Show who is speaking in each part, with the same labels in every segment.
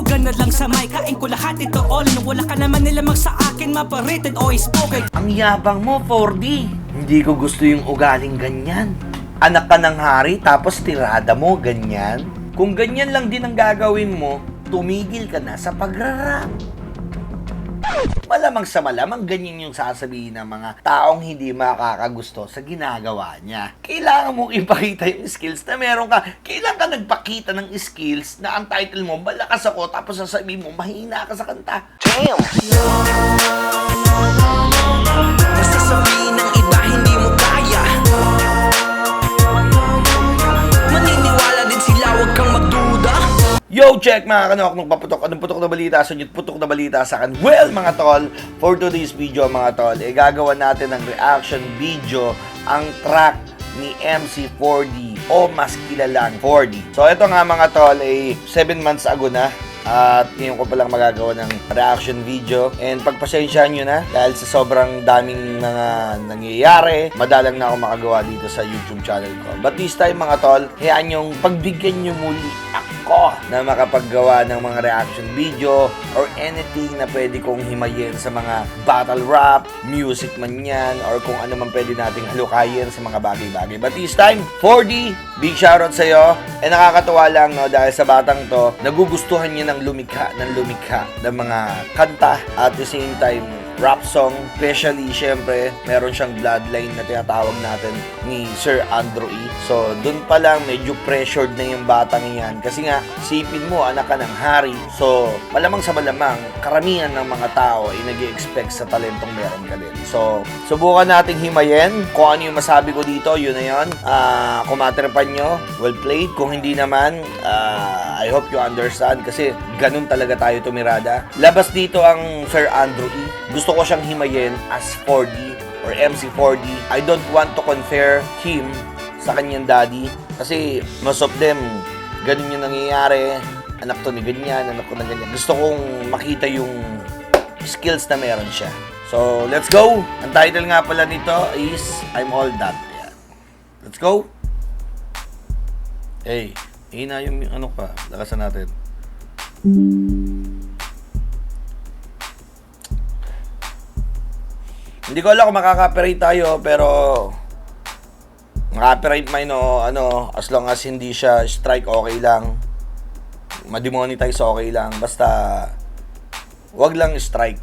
Speaker 1: Surugan na lang sa mic, kain ko lahat ito all. Nung wala ka naman nilamang sa akin, maparated o spoken.
Speaker 2: Ang yabang mo, 4D. Hindi ko gusto yung ugaling ganyan. Anak ka ng hari, tapos tirada mo, ganyan. Kung ganyan lang din ang gagawin mo, tumigil ka na sa pagrarap. Malamang sa malamang ganyan yung sasabihin ng mga taong hindi makakagusto sa ginagawa niya. Kailangan mong ipakita yung skills na meron ka. Kailan ka nagpakita ng skills na ang title mo, malakas ako, tapos sasabihin mo, mahina ka sa kanta. Damn!
Speaker 3: Basta sabihin ng iba, hindi mo kaya. Maniniwala din sila, huwag kang magduda.
Speaker 2: Yo, check mga kanok, nung paputok, anong putok na balita sa inyo, putok na balita sa akin. Well, mga tol, for today's video, mga tol, gagawa natin ng reaction video ang track ni MC4D o mas kilalang 4D. So, ito nga mga tol, 7 months ago na. At ngayon ko palang magagawa ng reaction video. And pagpasensyahan nyo na dahil sa sobrang daming mga nangyayari, madalang na ako makagawa dito sa YouTube channel ko. But this time mga tol, hayaan nyong pagbigyan nyo muli ako na makapaggawa ng mga reaction video or anything na pwede kong himayin sa mga battle rap, music man yan, or kung ano man pwede nating halukayin sa mga bagay-bagay. But this time, 4D, big shoutout sa'yo. And nakakatuwa lang, no, dahil sa batang to, nagugustuhan niya ng lumikha ng mga kanta at the same time rap song, especially syempre meron siyang bloodline na tinatawag natin ni Sir Andrew E. So dun pa lang medyo pressured na yung batang yan kasi nga sipin mo anak ka ng hari, so malamang sa malamang karamihan ng mga tao ay nag-i-expect sa talentong meron ka din. So subukan nating himayin kung ano yung masabi ko dito, yun na yun. Kung matripan nyo, well played. Kung hindi naman, I hope you understand kasi ganun talaga tayo tumirada. Labas dito ang Sir Andrew E. Gusto ko siyang himayin as 4D or MC4D. I don't want to compare him sa kanyang daddy kasi most of them ganun yung nangyayari. Anak to ni ganyan, anak ko na ganyan. Gusto kong makita yung skills na meron siya. So, let's go! Ang title nga pala nito is I'm All That. Ayan. Let's go! Hey, hina yung ano pa. Lakasan natin. Hindi ko alam kung makaka-copyright tayo, pero makaka-copyright mine o ano, as long as hindi siya strike, okay lang. Ma-demonetize, okay lang. Basta, wag lang strike.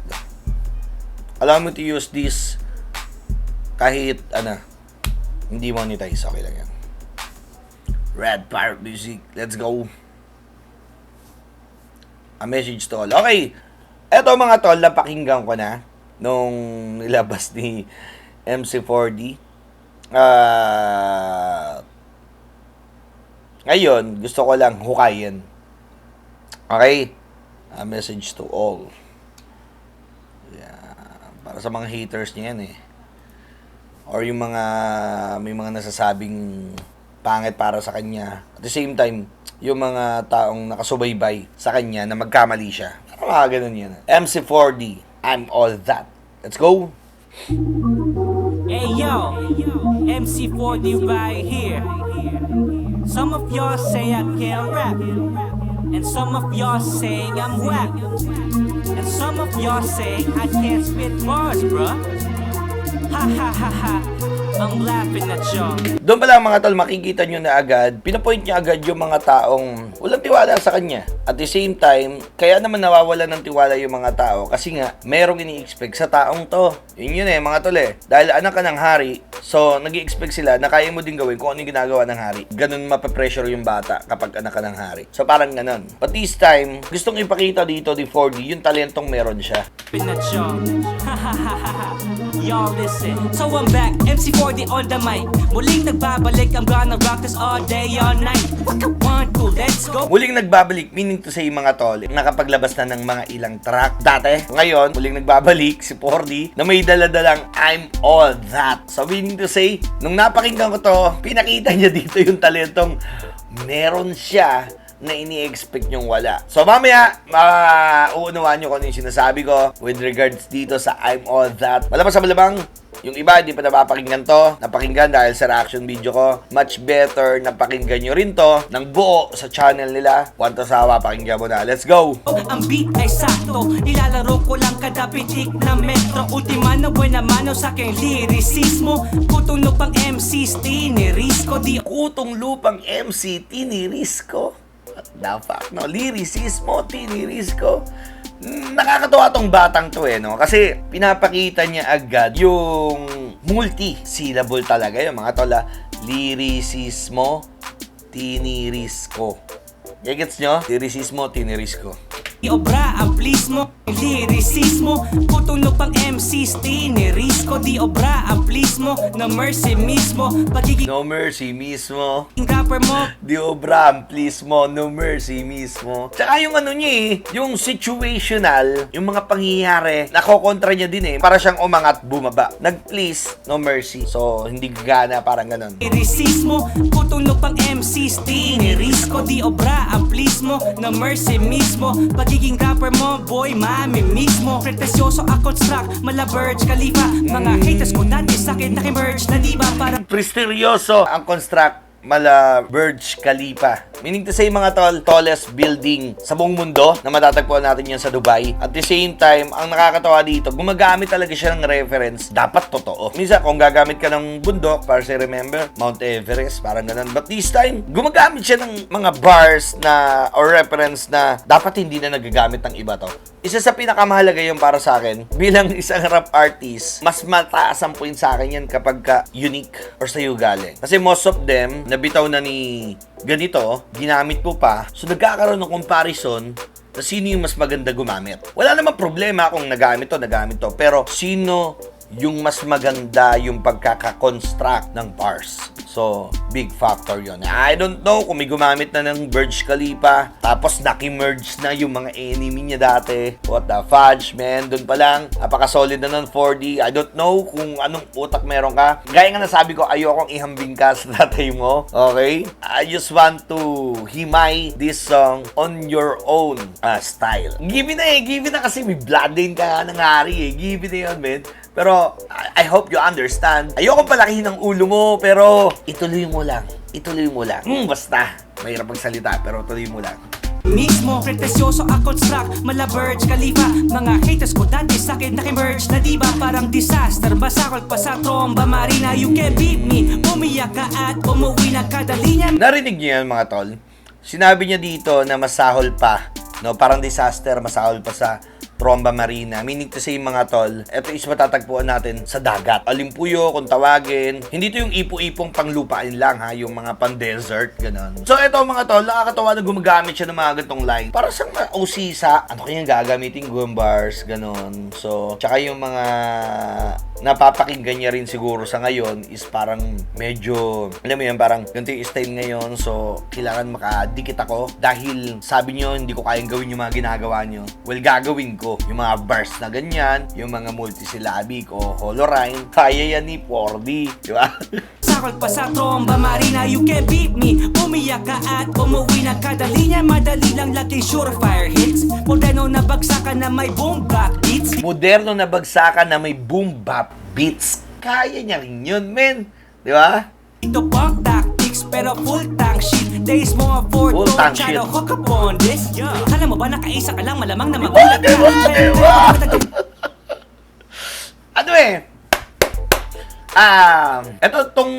Speaker 2: Allow me to use this kahit, hindi monetize, okay lang yan. Red Pirate Music, let's go. A message to all. Okay, eto mga tol, napakinggan ko na nung nilabas ni MC4D. Ngayon, gusto ko lang hukayin. Okay? A message to all. Yeah, para sa mga haters niya yan or yung mga may mga nasasabing pangit para sa kanya. At the same time, yung mga taong nakasubaybay sa kanya na magkamali siya. Mga ganun yan. MC4D, I'm All That. Let's go!
Speaker 1: Hey yo, MC4D right here. Some of y'all say I can't rap, and some of y'all saying I'm whack, and some of y'all saying I can't spit bars, bruh. Ha ha ha ha, I'm laughing at y'all.
Speaker 2: Doon pala mga tol, makikita nyo na agad, pinapoint niya agad yung mga taong walang tiwala sa kanya. At the same time, kaya naman nawawala ng tiwala yung mga tao kasi nga, merong ini-expect sa taong to. Yun mga tol Dahil anak ka ng hari, so nag-i-expect sila na kaya mo din gawin kung ano yung ginagawa ng hari. Ganun mapapressure yung bata kapag anak ka ng hari. So parang ganun. But this time, gustong ipakita dito ni 4D yung talentong meron siya.
Speaker 1: At y'all. Y'all listen. So I'm back, MC4D on the mic. Muling nagbabalik, I'm gonna rock this all day, all night. What you want to, let's go.
Speaker 2: Muling nagbabalik, meaning to say mga tol, nakapaglabas na ng mga ilang track dati. Ngayon, muling nagbabalik si 4D na may daladalang I'm All That. So meaning to say, nung napakinggan ko to, pinakita niya dito yung talentong meron siya na ini-expect nyong wala. So mamaya, uunawan nyo kung ano yung sinasabi ko with regards dito sa I'm All That. Wala pa sa malamang, yung iba, hindi pa napapakinggan to. Napakinggan dahil sa reaction video ko. Much better na pakinggan nyo rin to ng buo sa channel nila. One to sawa, pakinggan mo na. Let's go!
Speaker 1: Ang beat ay sakto, nilalaro ko lang kada pitik na metro. Ultima na buena mano sa aking lirisismo. Kutong lupang MCs, tinirisko. Di
Speaker 2: Kutong lupang MC, tinirisco. What the fuck, no? Lirisismo, tinirisco. Nakakatawa tong batang to no? Kasi pinapakita niya agad yung multi-syllable talaga yung mga tola. Lirisismo, tinirisco. Gets nyo? Lirisismo, tinirisco.
Speaker 1: obra ang please mo, lirisismo. Kutong lupang MCs, tinirisko. Di obra ang please mo, na mercy mismo. Pagiging
Speaker 2: No mercy mismo.
Speaker 1: rapper mo,
Speaker 2: Di obram, please mo, no mercy mismo. Tsaka yung ano niya yung situational, yung mga pangyayari, nakokontra niya din para siyang umangat, bumaba. Nag-please, no mercy. So, hindi gagana, parang ganun.
Speaker 1: lirisismo. Kutong lupang MCs, tinirisko. Di obra ang please mo, na mercy mismo. Pagiging rapper mo, boy, mami mismo. Pretensyoso ako track, mala Burj Khalifa. Mga haters ko dati sa'kin nakimerge na di ba parang
Speaker 2: Misteryoso ang construct mala Burj Khalifa. Meaning to say mga tol, tallest building sa buong mundo na matatagpuan natin yan sa Dubai. At the same time, ang nakakatawa dito, gumagamit talaga siya ng reference, dapat totoo. Minsan, kung gagamit ka ng bundok, para sa remember, Mount Everest, parang ganun. But this time, gumagamit siya ng mga bars na, or reference na dapat hindi na nagagamit ng iba to. Isa sa pinakamahalaga yung para sa akin, bilang isang rap artist, mas mataas ang point sa akin yan kapag ka unique or sa'yo galing. Kasi most of them, nabitaw na ni ganito, ginamit mo pa, so nagkakaroon ng comparison na sino yung mas maganda gumamit. Wala namang problema kung nagamit to, pero sino yung mas maganda yung pagkakakonstruct ng bars. So, big factor yon. I don't know kung may gumamit na ng Burj Khalifa, tapos naki-merge na yung mga enemy niya dati. What the fudge, man? Doon pa lang, napaka-solid na ng 4D. I don't know kung anong utak meron ka. Gaya nga nasabi ko, ayokong ihambing ka sa tatay mo. Okay? I just want to himay this song on your own style. Give it na kasi may blood din ka nangyari Give it na yun, man. Pero, I hope you understand. Ayoko palakihin ang ulo mo, pero ituloy mo lang. Basta. Mahirap magsalita, pero tuloy mo lang.
Speaker 1: mismo. Pretensyoso ako track, mala Burj Khalifa. Mga haters ko dati sa'kin nakimerge na di ba parang disaster. Basakol pa sa tromba marina, you can beat me. Umiyak ka at umuwi na kada linya.
Speaker 2: Narinig niyo yan mga tol? Sinabi niya dito na masahol pa. No, parang disaster, masahol pa sa Tromba Marina. Meaning to say mga tol, ito is matatagpuan natin sa dagat. Alimpuyo, kung tawagin. Hindi to yung ipo-ipong panglupain lang yung mga pan-desert, ganun. So ito mga tol, nakakatawa na gumagamit siya ng mga gantong line. Para sa mga usisa, ano kanyang gagamitin, gumbars, ganun. So, tsaka yung mga napapakinggan niya rin siguro sa ngayon is parang medyo, alam mo yan, parang ganito yung style ngayon. So, kailangan makadikit ako dahil sabi niyo, hindi ko kayang gawin yung mga ginagawa niyo. Well, gagawin ko. Yung mga bars na ganyan, yung mga multisyllabic o hollow rhyme, kaya yan ni 4D, di ba?
Speaker 1: Sakol pa sa tromba marina, you can beat me. Umiyak ka at umuwi na kada linya. Madali lang lagi surefire hits. Moderno na bagsakan na may boom bap beats.
Speaker 2: Moderno na bagsakan na may boom bap beats. Kaya niya rin yun, men. Di ba?
Speaker 1: Ito punk tactics pero full tank shit. Days mo ang Ford,
Speaker 2: Full
Speaker 1: don't
Speaker 2: tank
Speaker 1: try to
Speaker 2: shit.
Speaker 1: hook up on this. Alam mo ba nakaisa ka lang malamang na magulat ka.
Speaker 2: Ano eto tong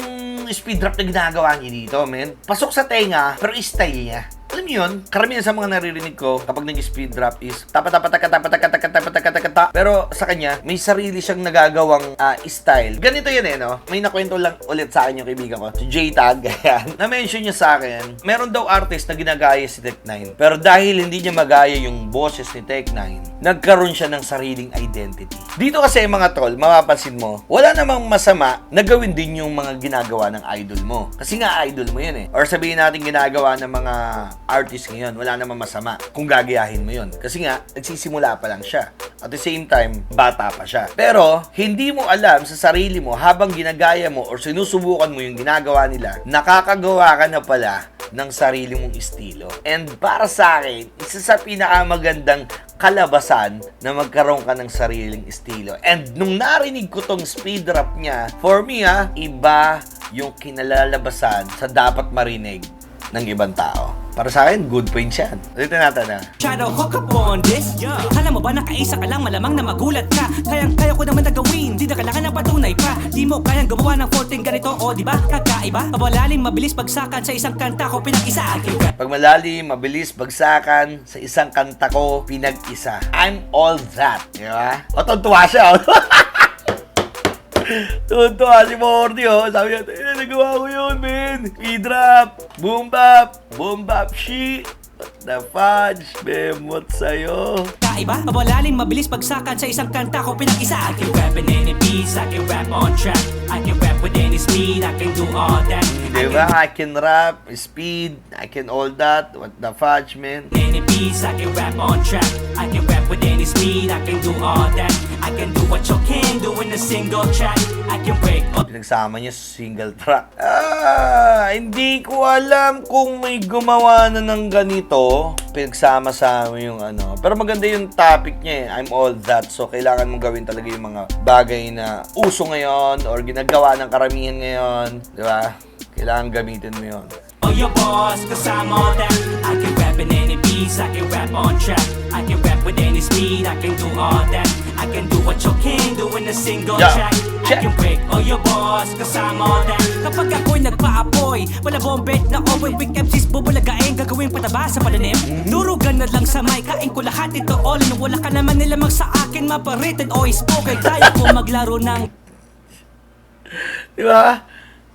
Speaker 2: speed drop na ginagawa niya dito, men. Pasok sa tenga, pero style niya. Alam niyo yun, karamihan sa mga naririnig ko kapag nag-speed drop is tapa-tapa-taka-tapa-taka-taka-tapa-taka-taka. Pero sa kanya, may sarili siyang nagagawang style. Ganito yun no? May nakwento lang ulit sa akin yung kaibigan ko, si J-Tag, ganyan. Na-mention niya sa akin, meron daw artist na ginagaya si Tech9. Pero dahil hindi niya magaya yung boses ni Tech9, nagkaroon siya ng sariling identity. Dito kasi mga tol, mapapansin mo, wala namang masama na gawin din yung mga ginagawa ng idol mo. Kasi nga idol mo yun Or sabihin natin ginagawa ng mga artist ngayon, wala namang masama kung gagayahin mo yun. Kasi nga, nagsisimula pa lang siya. At the same time, bata pa siya. Pero, hindi mo alam sa sarili mo habang ginagaya mo or sinusubukan mo yung ginagawa nila, nakakagawa ka na pala ng sarili mong estilo. And para sa akin, isa sa pinakamagandang kalabasan na magkaroon ka ng sariling estilo. And nung narinig ko tong speed rap niya, for me iba yung kinalalabasan sa dapat marinig ng ibang tao. Para sa akin, good points yan. Ulitin natin
Speaker 1: Try to hook up on this. Alam mo ba nakaisa ka lang, malamang na magulat ka. Kaya ko naman na gawin, di na kailangan ng patunay pa. Di mo kayang gumawa ng 14 ganito, o di ba? Kakaiba, mabalalim, mabilis bagsakan sa isang kanta ko pinag-isa.
Speaker 2: Pag malalim, mabilis, bagsakan, sa isang kanta ko, pinag-isa. I'm all that. Di ba? O, tuntua siya. Tuntua si Morty, sabi niya, nagawa ko yun, man. Speed rap, boom bap, shit. What the fudge, bemot sa'yo.
Speaker 1: Kakaiba, mabalalim, mabilis bagsakan sa isang kanta ko pinag-isa. I can rap in any beats, I can rap on track. I can rap with any speed, I can do all that.
Speaker 2: Diba? I can rap, speed, I can all that. What the fudge, man.
Speaker 1: Any beats, I can rap on track. I can rap with any speed, I can do all that. I can do what you can do in a single track. I can break all.
Speaker 2: Pinagsama niya sa single track. Hindi ko alam kung may gumawa na ng ganito. Pinagsama-sama yung Pero maganda yung topic niya I'm all that. So, kailangan mong gawin talaga yung mga bagay na uso ngayon or ginagawa ng karamihan ngayon. Di ba? Kailangan gamitin mo yun.
Speaker 1: Oh, your boss, cause I'm all that. I can rap in any beats, I can rap on track. I can rap with any speed, I can do all that. I can do what you can do in a single track. I can break all your boss, cause I'm all that. Kapag ako'y nagpa-apoy, wala bombet na owen. Big MC's bubulagain, gagawin pataba sa palanim. Durugan na lang sa mic, kain ko lahat ito all in. Wala ka naman nilamang sa akin, maparated o spoken. Kaya ko maglaro ng...
Speaker 2: Di ba?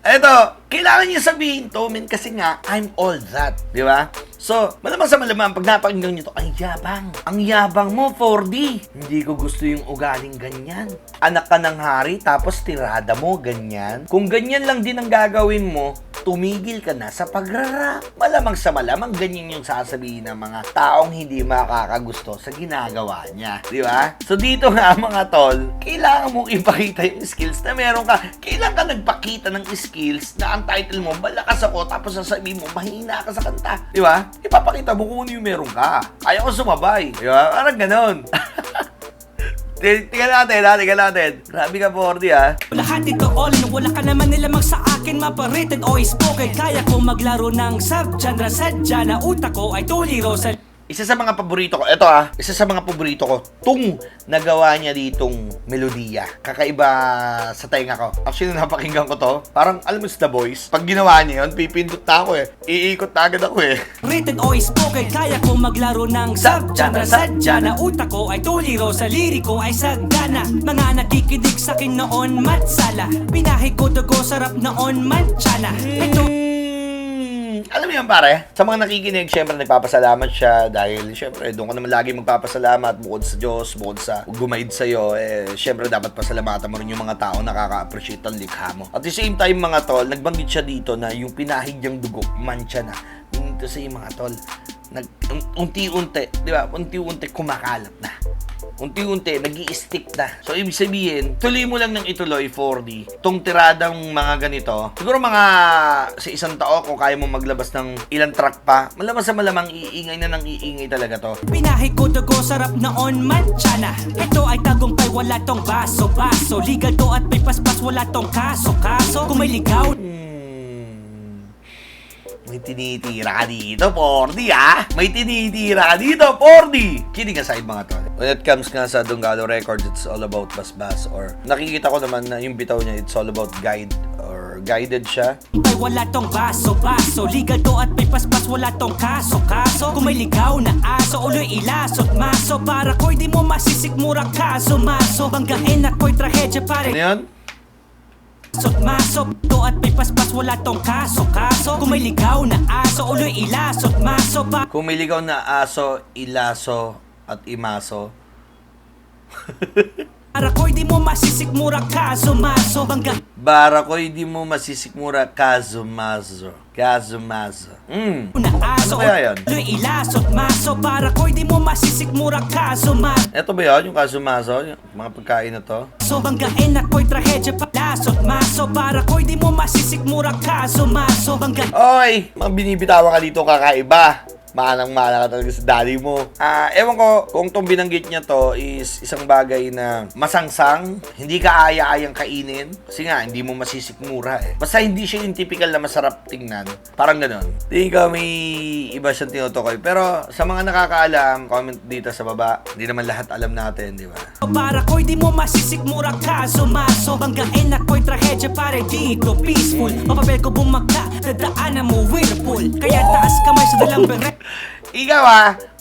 Speaker 2: Eto, kailangan niya sabihin to, men, kasi nga, I'm all that. Di ba? So, malamang sa malamang, pag napakinggan niyo to, ang yabang. Ang yabang mo, 4D. Hindi ko gusto yung ugaling ganyan. Anak ka ng hari, tapos tirada mo, ganyan. Kung ganyan lang din ang gagawin mo, tumigil ka na sa pagrarap. Malamang sa malamang, ganyan yung sasabihin ng mga taong hindi makakagusto sa ginagawa niya. Di ba? So, dito nga, mga tol, kailangan mong ipakita yung skills na meron ka. Kailangan ka nagpakita ng skills na ang title mo, malakas ako, tapos sasabihin mo, mahina ka sa kanta. Di ba? Ipapakita mo kung ano yung meron ka. Kaya ko sumabay. Di ba? Parang ganon. Tingnan natin. Grabe ka, 4D,
Speaker 1: Lahat ito all in, wala ka naman nilamang sa akin, maparated o spoken. Kaya ko maglaro ng sub-genre, sadya na utak ko ay tuliro sa...
Speaker 2: Isa sa mga paborito ko, isa sa mga paborito ko, tung nagawa niya ditong melodiya. Kakaiba sa tenga ko. Actually, napakinggan ko to. Parang, alam mo sa The Boys, pag ginawa niya yun, pipindot na ako Iikot na agad ako
Speaker 1: Rated o spoken, kaya ko maglaro ng sub-genre, sadya na utak ko ay tuliro sa liriko ay sagana. Mga nakikinig sa akin noon, matsala. Pinahi ko dugo, sarap noon, manchana. Ito
Speaker 2: alam mo yan, pare, sa mga nakikinig, syempre nagpapasalamat siya dahil syempre doon ka naman lagi magpapasalamat bukod sa Diyos, bukod sa gumaid sa'yo, syempre dapat pasalamatan mo rin yung mga tao nakaka-appreciate ang likha mo. At the same time, mga tol, nagbanggit siya dito na yung pinahid niyang dugo, mancha na. Dito sa mga tol, unti-unti, di ba? Unti-unti kumakalat na. Unti-unti, nag-i-stick na. So, ibig sabihin, tuloy mo lang ng ituloy, 4D. Tong tiradang mga ganito, siguro mga sa isang tao, kung kaya mo maglabas ng ilang track pa, malamang sa malamang iingay na ng iingay talaga to.
Speaker 1: pinahi ko dugo, sarap noon, manchana. Ito ay tagumpay, wala tong baso-baso. Legal to at may paspas, wala tong kaso-kaso. Kung may ligaw,
Speaker 2: May tinitira ka dito, 4D, May tinitira ka dito, 4D! Kidding aside, mga tol. When it comes nga sa Donggalo Records, it's all about basbas. Or nakikita ko naman na yung bitaw niya, it's all about guide or guided siya.
Speaker 1: ay wala tong baso-baso. Legal to at may paspas, wala tong kaso-kaso. Kung may ligaw na aso, uloy ilasot maso. Para ko'y di mo masisikmura kaso-maso. Banggain ako'y trahedya pare.
Speaker 2: Ano yun?
Speaker 1: Maso, to at may paspas, wala tong kaso-kaso. Kung may ligaw na aso, uloy ilasot maso.
Speaker 2: Kung may ligaw na aso, ilaso at imaso.
Speaker 1: Para ko'y di mo masisikmura kaso-maso.
Speaker 2: Barakoy, di mo masisikmura kazumazo. Kazumazo.
Speaker 1: Na aso,
Speaker 2: Ano kaya yun?
Speaker 1: uloy ilasot maso. Para ko'y di mo masisikmura kaso-maso.
Speaker 2: Eto ba yun? Yung kazumazo? Yung mga pagkain na to?
Speaker 1: So banggain ako'y trahedya pala. Masot maso para ko di mo masisikmura kaso maso bangga.
Speaker 2: Oy, mga binibitawan ka dito kakaiba. Manang-mana ka talaga sa daddy mo. Ewan ko kung itong binanggit niya to is isang bagay na masangsang, hindi ka aya-ayang kainin. Kasi nga, hindi mo masisikmura eh. Basta hindi siya yung typical na masarap tingnan. Parang ganon. Tingin ko may iba siyang tinutukoy. Pero sa mga nakakaalam, comment dito sa baba. Hindi naman lahat alam natin, di ba?
Speaker 1: Para ko'y di mo masisikmura kaso maso banggain ako'y trahedya pare dito peaceful. Papabel ko bumagka, dadaanan mo whirlpool. Kaya taas kamay sa dalang beret.
Speaker 2: Ikaw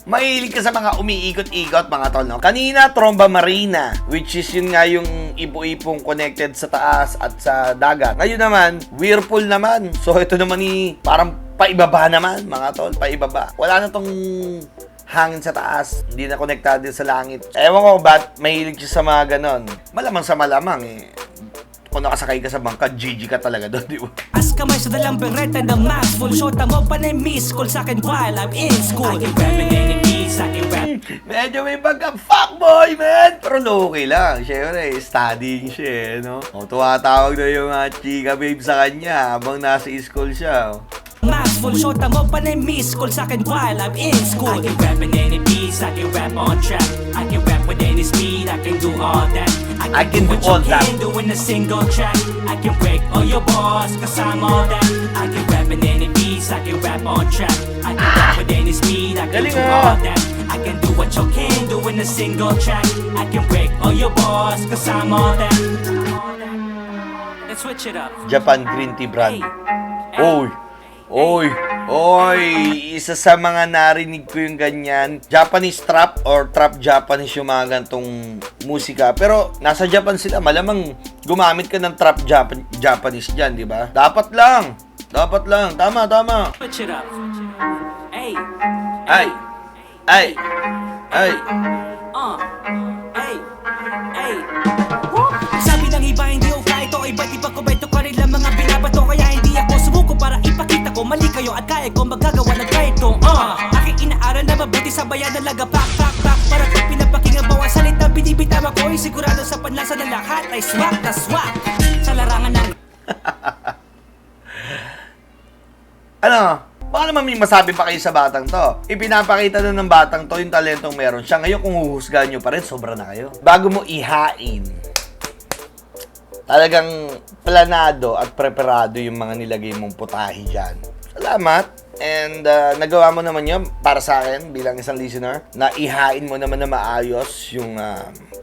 Speaker 2: mahilig ka sa mga umiikot-ikot mga tol, no? Kanina, Tromba Marina, which is yun nga yung ipo-ipong connected sa taas at sa dagat. Ngayon naman, Whirlpool naman. So ito naman parang paibaba naman mga tol, paibaba. Wala na tong hangin sa taas, hindi na konektado din sa langit. Ewan ko ba't mahilig siya sa mga ganon. Malamang sa malamang eh. Kung nakasakay ka sa bangka, GG ka talaga doon, di ba?
Speaker 1: As kamay sa dalang beret and the mask full shot mo pa na miss call sa akin while I'm in school. I can rap in any piece, I can rap.
Speaker 2: Medyo may pagka-fuckboy, man! Pero okay lang. Siyempre, studying siya, no? O, tumatawag na yung chika babe sa kanya habang nasa school siya.
Speaker 1: Mask full shot mo pa na miss call sa akin while I'm in school. I can rap in any piece, I can rap on track. I can rap with any speed, I can do all that.
Speaker 2: I can do all that.
Speaker 1: Do in a single track. I can break all your bars, cause I'm all that. I can rap in any piece, I can rap on track. I can rap with any speed, I can
Speaker 2: Galing
Speaker 1: do all that. I can do what you can do in a single track. I can break all your bars, cause I'm all that. Let's switch it up.
Speaker 2: Japan Green Tea brand.
Speaker 1: Hey.
Speaker 2: Oy, isa sa mga narinig ko yung ganyan. Japanese trap or trap Japanese yung mga gantong musika. Pero nasa Japan sila, malamang gumamit ka ng trap Japanese dyan, di ba? Dapat lang. Tama.
Speaker 1: Switch it up. Hey.
Speaker 2: Ay.
Speaker 1: Hey. Sabi ng iba hindi okay ito, iba't iba komento ka rin lang mga binabato. Kaya hindi ako sumuko para ipakita ko mali kayo at kaya ko magagawa ng kahitong aking inaaral na mabuti sa bayan na lagapak. Para pag pinapakinga bawang salita binibitama ko ay sigurado sa panlasa ng lahat ay swak na swak sa larangan ng
Speaker 2: Ano? Baka naman may masabi pa kayo sa batang to. Ipinapakita na ng batang to yung talentong meron siya. Ngayon kung huhusgahan nyo pa rin, sobra na kayo. Bago mo ihain, talagang planado at preparado yung mga nilagay mong putahe dyan. Salamat. And nagawa mo naman yun para sa akin bilang isang listener na ihain mo naman na maayos yung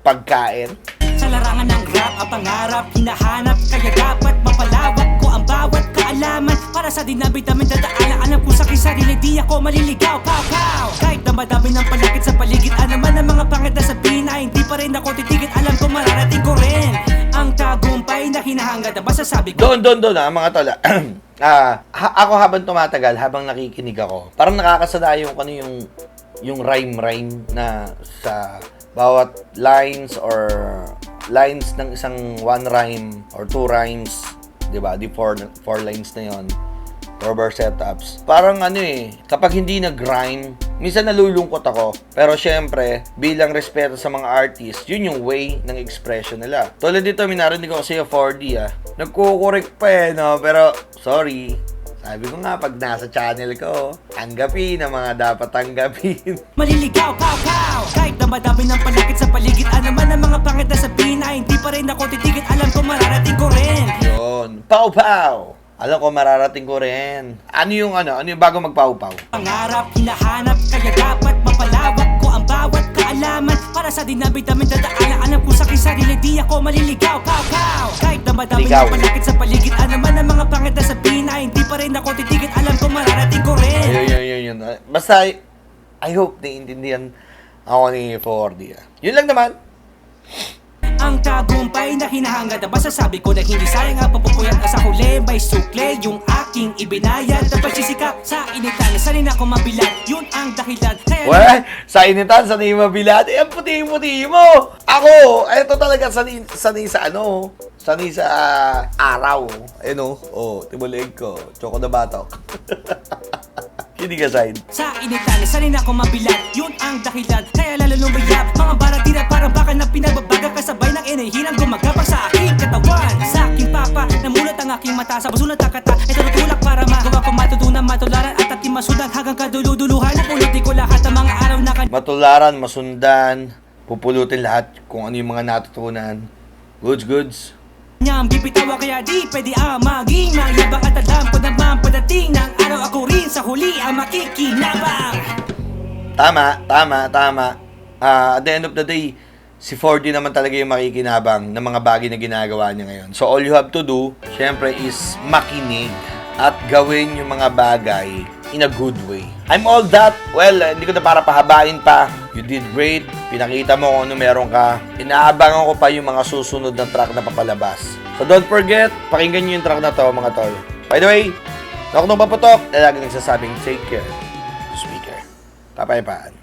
Speaker 2: pagkain.
Speaker 1: sa larangan ng rap ang pangarap hinahanap. Kaya dapat mapalawak ko ang bawat kaalaman para sa dinamit namin dadaanan. Alam ko sa aking sarili di ako maliligaw. Pow! Kahit na madami ng palakit sa paligid, ano man ang mga pangit na sabihin ay hindi pa rin ako titigil. Alam ko mararating ko rin ang tagumpay na hinahangad na masasabi ko.
Speaker 2: Doon mga tola. Ako habang tumatagal, habang nakikinig ako, parang nakakasanayon ko yung rhyme na sa bawat lines or lines ng isang one rhyme or two rhymes, 'di ba? Di four lines na 'yon. Four bar setups. Parang kapag hindi nag-rhyme, minsan nalulungkot ako. Pero syempre, bilang respeto sa mga artists, yun yung way ng expression nila. Tulad dito, minarinig ko kasi yung 4D Nagkukorek pa no? Pero, sorry. Sabi ko nga, pag nasa channel ko, tanggapin ang mga dapat tanggapin.
Speaker 1: Maliligaw, pow! Kahit na madami ng palakit sa paligid, ano man ang mga pangit na sabihin ay hindi pa rin ako titigil. Alam ko mararating ko rin.
Speaker 2: Yun. Pow! Alam ko mararating ko rin. Ano yung bago magpau-pau?
Speaker 1: Pangarap, hinahanap, kaya dapat mapalawak ko ang bawat kaalaman para sa dinamit namin dadaanan. Alam ko sa aking sarili, di ako maliligaw, pow! Kahit na madami ng palakit sa paligid, ano man ang mga pangit na sabihin ay hindi pa rin ako titigil. Alam ko mararating ko rin.
Speaker 2: Ayun. Basta, I hope naiintindihan ako ni 4D. Yun lang naman.
Speaker 1: Ang tagumpay na hinahangad na masasabi ko na hindi sayang ang papupuyat na sa huli may sukle yung aking ibinayad na pagsisikap sa initan sanay na ako mabilat yun ang dahilan kaya
Speaker 2: sa initan sanay mabilat ang puti-puti mo ako eto talaga sanay sa sanay sa araw tibulig ko choco na batok Kidding aside.
Speaker 1: Sa initan, sanay na ako mabilat. Yun ang dahilan, kaya lalo lumayab. Mga baratira parang baka na pinagbabaga. Kasabay ng inahinang gumagapang sa aking katawan. Sa aking papa, namulat ang aking mata. Sa basunod takata, ito tutulak para magawa ko matutunan, matularan at ating masudan. Hanggang kaduluduluhan, napulutin ko lahat ng mga araw na
Speaker 2: Matularan, masundan, pupulutin lahat kung ano yung mga natutunan. Goods.
Speaker 1: Nyang bibitawa kaya di pwede maging mayabang at alam ko naman pagdating ng araw ako rin sa huli ang makikinabang.
Speaker 2: Tama. At the end of the day, si 4D naman talaga yung makikinabang ng mga bagay na ginagawa niya ngayon. So all you have to do, syempre, is makinig at gawin yung mga bagay in a good way. I'm all that. Well, hindi ko na para pahabain pa. You did great. Pinakita mo kung ano meron ka. Inaabangan ko pa yung mga susunod na track na papalabas. So don't forget, pakinggan nyo yung track na to, mga tol. By the way, Nok Nok Paputok, na lagi nagsasabing take care. Speaker. Kapayapaan.